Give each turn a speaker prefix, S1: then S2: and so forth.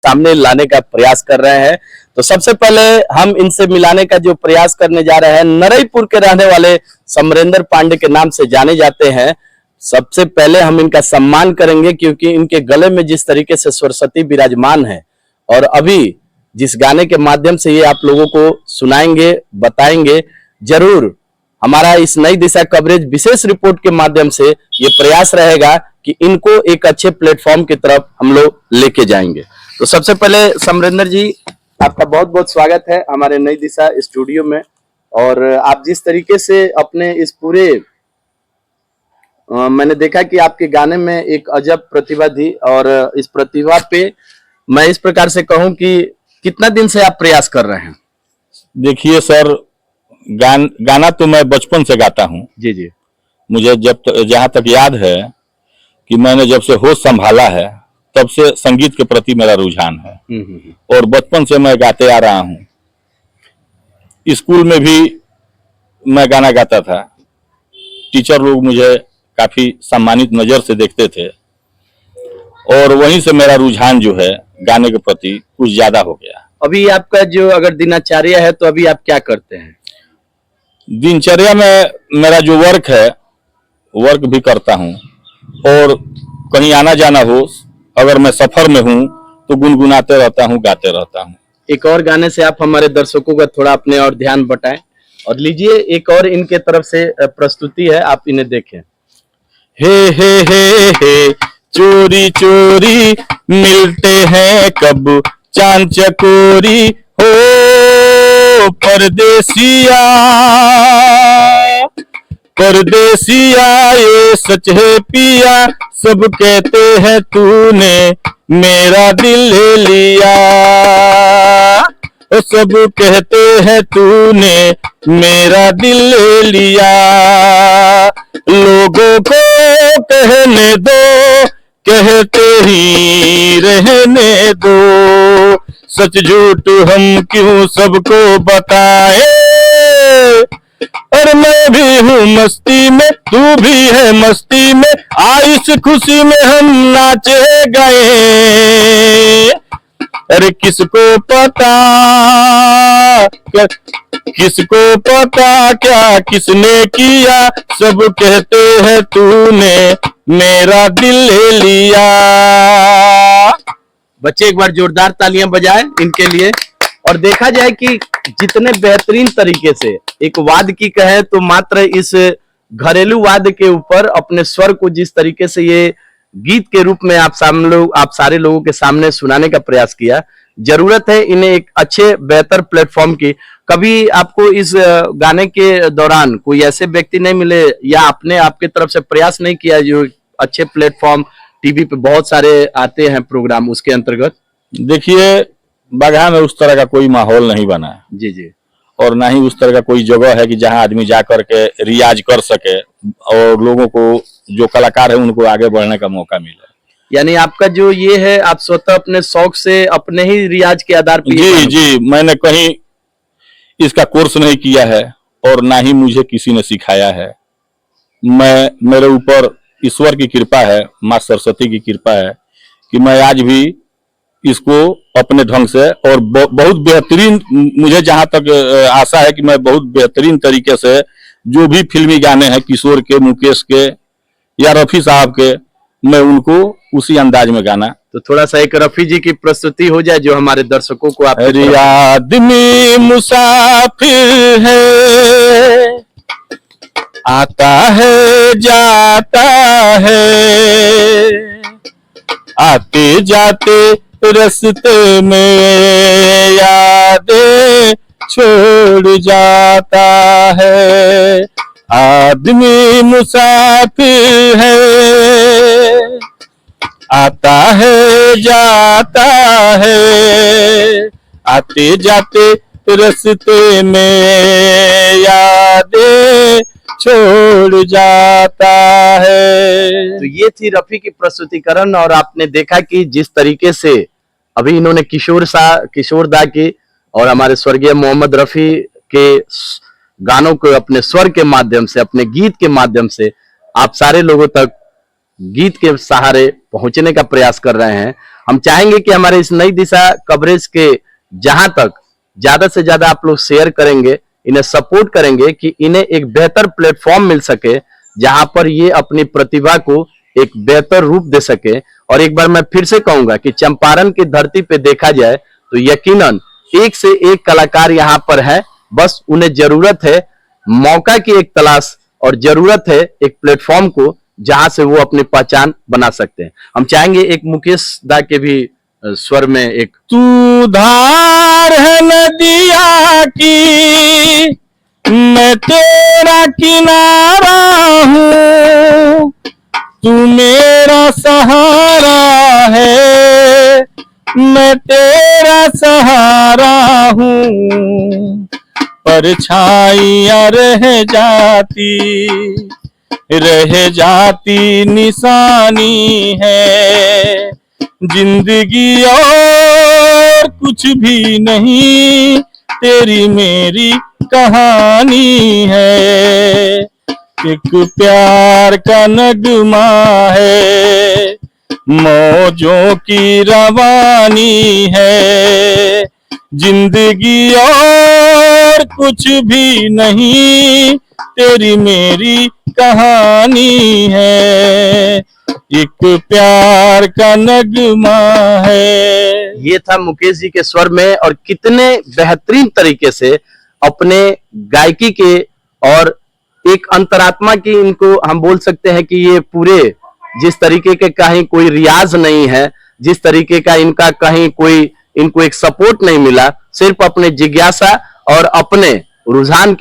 S1: सामने लाने का प्रयास कर रहे हैं। तो सबसे पहले हम इनसे मिलाने का जो प्रयास करने जा रहे हैं, नरईपुर के रहने वाले समरेंद्र पांडे के नाम से जाने जाते हैं। सबसे पहले हम इनका सम्मान करेंगे क्योंकि इनके गले में जिस तरीके से सरस्वती विराजमान है और अभी जिस गाने के माध्यम से ये आप लोगों को सुनाएंगे, बताएंगे, जरूर हमारा इस नई दिशा कवरेज विशेष रिपोर्ट के माध्यम से ये प्रयास रहेगा कि इनको एक अच्छे प्लेटफॉर्म की तरफ हम लोग लेके जाएंगे। तो सबसे पहले समरेंद्र जी, आपका बहुत बहुत स्वागत है हमारे नई दिशा स्टूडियो में। और आप जिस तरीके से अपने इस पूरे मैंने देखा कि आपके गाने में एक अजब प्रतिभा थी और इस प्रतिभा पे मैं इस प्रकार से कहूं कि कितना दिन से आप प्रयास कर रहे हैं?
S2: देखिए सर, गाना तो मैं बचपन से गाता हूँ।
S1: जी जी।
S2: मुझे जहाँ तक याद है कि मैंने जब से होश संभाला है तब से संगीत के प्रति मेरा रुझान है और बचपन से मैं गाते आ रहा हूँ। स्कूल में भी मैं गाना गाता था। टीचर लोग मुझे काफी सम्मानित नजर से देखते थे और वहीं से मेरा रुझान जो है गाने के प्रति कुछ ज्यादा हो गया।
S1: अभी आपका जो अगर दिनचर्या है तो अभी आप क्या करते हैं?
S2: दिनचर्या में मेरा जो वर्क है, वर्क भी करता हूँ और कहीं आना जाना हो, अगर मैं सफर में हूँ तो गुनगुनाते रहता हूँ, गाते रहता हूँ।
S1: एक और गाने से आप हमारे दर्शकों का थोड़ा अपने और ध्यान बटाएं और लीजिए एक और इनके तरफ से प्रस्तुति है, आप इन्हें देखें।
S2: हे चोरी चोरी मिलते हैं कब चांद चकोरी हो परदेसिया, परदेसिया ये सच है पिया, सब कहते हैं तूने मेरा दिल ले लिया, सब कहते हैं तूने मेरा दिल ले लिया। लोगों को कहने दो, कहते ही रहने दो, सच झूठ हम क्यों सबको बताएं। और मैं भी हूँ मस्ती में, तू भी है मस्ती में, इस खुशी में हम नाचे गए। अरे किसको पता क्या किसने किया, सब कहते हैं तूने मेरा दिल ले लिया।
S1: बच्चे एक बार जोरदार तालियां बजाएं इनके लिए। और देखा जाए कि जितने बेहतरीन तरीके से एक वाद्य की कहे तो मात्र इस घरेलू वाद्य के ऊपर अपने स्वर को जिस तरीके से ये गीत के रूप में आप सारे लोगों के सामने सुनाने का प्रयास किया, जरूरत है इन्हें एक अच्छे बेहतर प्लेटफॉर्म की। कभी आपको इस गाने के दौरान कोई ऐसे व्यक्ति नहीं मिले या आपने आपके तरफ से प्रयास नहीं किया जो अच्छे प्लेटफॉर्म टीवी पे बहुत सारे आते हैं प्रोग्राम, उसके अंतर्गत?
S2: देखिए, बाघा में उस तरह का कोई माहौल नहीं बना है।
S1: जी जी।
S2: और ना ही उस तरह का कोई जगह है कि जहां आदमी जा करके रियाज कर सके और लोगों को, जो कलाकार है, उनको आगे बढ़ने का मौका मिले।
S1: यानी आपका जो ये है, आप स्वतः अपने शौक से अपने ही रियाज के आधार पर?
S2: जी जी, मैंने कहीं इसका कोर्स नहीं किया है और ना ही मुझे किसी ने सिखाया है। मेरे ऊपर ईश्वर की कृपा है, माँ सरस्वती की कृपा है कि मैं आज भी इसको अपने ढंग से और बहुत बेहतरीन, मुझे जहां तक आशा है कि मैं बहुत बेहतरीन तरीके से जो भी फिल्मी गाने हैं किशोर के, मुकेश के या रफी साहब के, मैं उनको उसी अंदाज में गाना।
S1: तो थोड़ा सा एक रफी जी की प्रस्तुति हो जाए जो हमारे दर्शकों को आप।
S2: आदमी मुसाफिर है, आता है जाता है, आते जाते रास्ते में यादें छोड़ जाता है। आदमी मुसाफिर है, आता है जाता है, आते जाते रास्ते में यादें छोड़ जाता है।
S1: तो ये थी रफी की प्रस्तुतिकरण। और आपने देखा कि जिस तरीके से अभी इन्होंने किशोर दा की और हमारे स्वर्गीय मोहम्मद रफी के गानों को अपने स्वर के माध्यम से, अपने गीत के माध्यम से आप सारे लोगों तक गीत के सहारे पहुंचने का प्रयास कर रहे हैं। हम चाहेंगे कि हमारे इस नई दिशा कवरेज के जहां तक ज्यादा से ज्यादा आप लोग शेयर करेंगे, इन्हें सपोर्ट करेंगे कि इन्हें एक बेहतर प्लेटफॉर्म मिल सके जहां पर ये अपनी प्रतिभा को एक बेहतर रूप दे सके। और एक बार मैं फिर से कहूंगा कि चंपारण की धरती पे देखा जाए तो यकीनन एक से एक कलाकार यहाँ पर है, बस उन्हें जरूरत है मौका की एक तलाश और जरूरत है एक प्लेटफॉर्म को जहां से वो अपनी पहचान बना सकते हैं। हम चाहेंगे एक मुकेश दा के भी स्वर में एक
S2: तू धार है नदिया की, मैं तेरा किनारा हूँ, तू मेरा सहारा है, मैं तेरा सहारा हूँ। परछाइयाँ रह जाती निशानी है, जिंदगी और कुछ भी नहीं, तेरी मेरी कहानी है। एक प्यार का नगमा है, मौजों की रवानी है, जिंदगी और कुछ भी नहीं, तेरी मेरी कहानी है। एक प्यार का नगमा है।
S1: ये था मुकेश जी के स्वर में, और कितने बेहतरीन तरीके से अपने गायकी के और एक अंतरात्मा की, इनको हम बोल सकते हैं कि ये पूरे जिस तरीके के कहीं कोई रियाज नहीं है, जिस तरीके का इनका कहीं कोई इनको एक सपोर्ट नहीं मिला, सिर्फ अपने जिज्ञासा और अपने रुझान